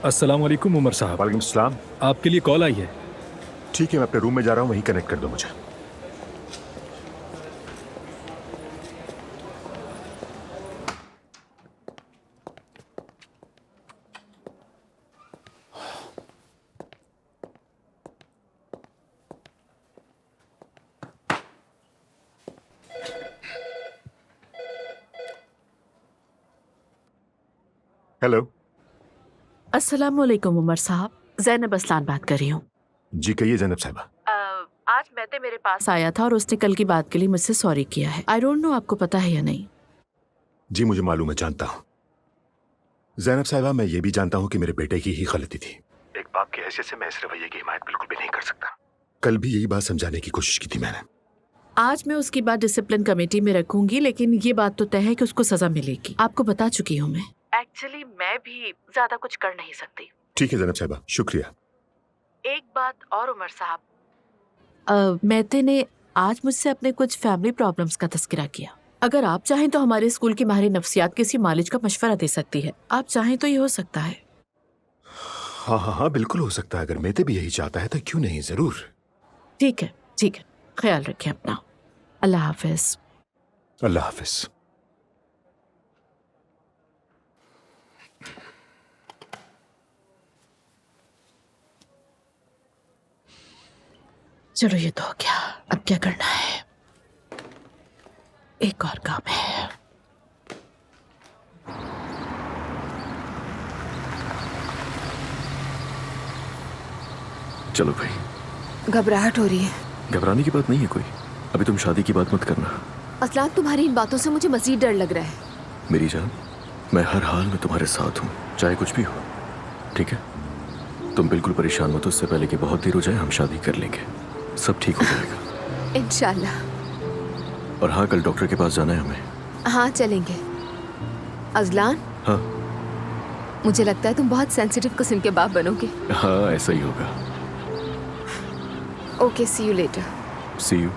अस्सलाम वालेकुम उमर साहब। वालेकुम सलाम। आपके लिए कॉल आई है। ठीक है, मैं अपने रूम में जा रहा हूँ, वहीं कनेक्ट कर दो मुझे। हेलो। अस्सलाम वालेकुम उमर साहब, ज़ैनब असलान बात कर रही हूँ। जी कहिए जैनब साहिबा। आज मेहते मेरे पास आया था और उसने कल की बात के लिए मुझसे सॉरी किया है। आई डोंट नो आपको पता है या नहीं। जी मुझे मालूम है, जानता हूँ जैनब साहिबा। मैं ये भी जानता हूँ कि मेरे बेटे की ही गलती थी। एक बाप की हैसियत से मैं इस रवैये की हिमायत बिल्कुल भी नहीं कर सकता। कल भी यही बात समझाने की कोशिश की थी मैंने। आज मैं उसकी बात डिसिप्लिन कमेटी में रखूंगी, लेकिन ये बात तो तय है कि उसको सजा मिलेगी। आपको बता चुकी हूँ मैं। एक्चुअली मैं भी ज्यादा कुछ कर नहीं सकती। ठीक है जैनब साहिबा, शुक्रिया। एक बात और उमर साहब, मेहते ने आज मुझसे अपने कुछ फैमिली प्रॉब्लम्स का तस्करा किया। अगर आप चाहें तो हमारे स्कूल की माहिर नफ्सियात किसी मालिज का मशवरा दे सकती है। आप चाहें तो ये हो सकता है। हाँ हाँ हाँ, बिल्कुल हो सकता है। अगर मेते भी यही चाहता है तो क्यों नहीं, जरूर। ठीक है, ठीक है। ख्याल रखें अपना। अल्लाह हाफिज। अल्लाह हाफिज। चलो ये तो हो गया, अब क्या करना है? एक और काम है। चलो भाई। घबराहट हो रही है। घबराने की बात नहीं है कोई। अभी तुम शादी की बात मत करना। असलान, तुम्हारी इन बातों से मुझे मजीद डर लग रहा है। मेरी जान, मैं हर हाल में तुम्हारे साथ हूँ, चाहे कुछ भी हो। ठीक है, तुम बिल्कुल परेशान मत हो। उससे पहले कि बहुत देर हो जाए हम शादी कर लेंगे, सब ठीक हो जाएगा। इंशाल्लाह। और हाँ, कल डॉक्टर के पास जाना है हमें। हाँ चलेंगे। अजलान, हाँ मुझे लगता है तुम बहुत सेंसिटिव किस्म के बाप बनोगे। हाँ, ऐसा ही होगा। Okay, see you later. See you.